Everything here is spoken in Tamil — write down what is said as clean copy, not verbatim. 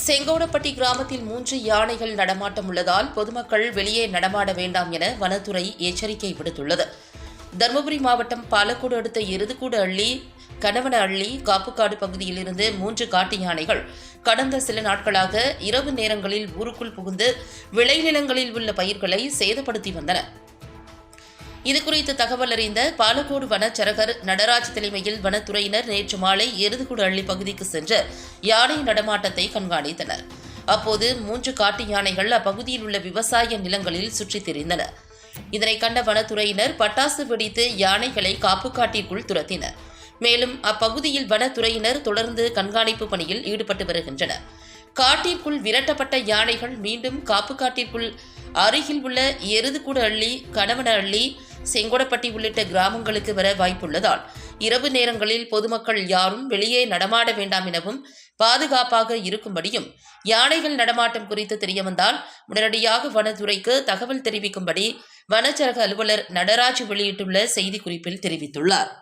செங்கோடப்பட்டி கிராமத்தில் 3 யானைகள் நடமாட்டம் உள்ளதால் பொதுமக்கள் வெளியே நடமாட வேண்டாம் என வனத்துறை எச்சரிக்கை விடுத்துள்ளது. தருமபுரி மாவட்டம் பாலக்கோடு அடுத்த எருதுக்கூடு அள்ளி, கணவன அள்ளி, காப்புக்காடு பகுதியில் இருந்து 3 காட்டு யானைகள் கடந்த சில நாட்களாக இரவு நேரங்களில் ஊருக்குள் புகுந்து விளைநிலங்களில் உள்ள பயிர்களை சேதப்படுத்தி வந்தன. இதுகுறித்து தகவல் அறிந்த பாலக்கோடு வனச்சரகர் நடராஜ் தலைமையில் வனத்துறையினர் நேற்று மாலை எருதுகுடு அள்ளி பகுதிக்கு சென்று யானை நடமாட்டத்தை கண்காணித்தனர். அப்போது 3 காட்டு யானைகள் அப்பகுதியில் உள்ள விவசாய நிலங்களில் சுற்றித் திரிந்தன. இதனை கண்ட வனத்துறையினர் பட்டாசு வெடித்து யானைகளை காப்புக்காட்டிற்குள் துரத்தினர். மேலும் அப்பகுதியில் வனத்துறையினர் தொடர்ந்து கண்காணிப்பு பணியில் ஈடுபட்டு வருகின்றனர். காட்டிற்குள் விரட்டப்பட்ட யானைகள் மீண்டும் காப்புக்காட்டிற்குள் அருகில் உள்ள எருதுகுடு அள்ளி, கணவன அள்ளி, செங்கோடப்பட்டி உள்ளிட்ட கிராமங்களுக்கு வர வாய்ப்புள்ளதால் இரவு நேரங்களில் பொதுமக்கள் யாரும் வெளியே நடமாட வேண்டாம் எனவும் பாதுகாப்பாக இருக்கும்படியும் யானைகள் நடமாட்டம் குறித்து தெரியவந்தால் உடனடியாக வனத்துறைக்கு தகவல் தெரிவிக்கும்படி வனச்சரக அலுவலர் நடராஜ் வெளியிட்டுள்ள செய்திக்குறிப்பில் தெரிவித்துள்ளார்.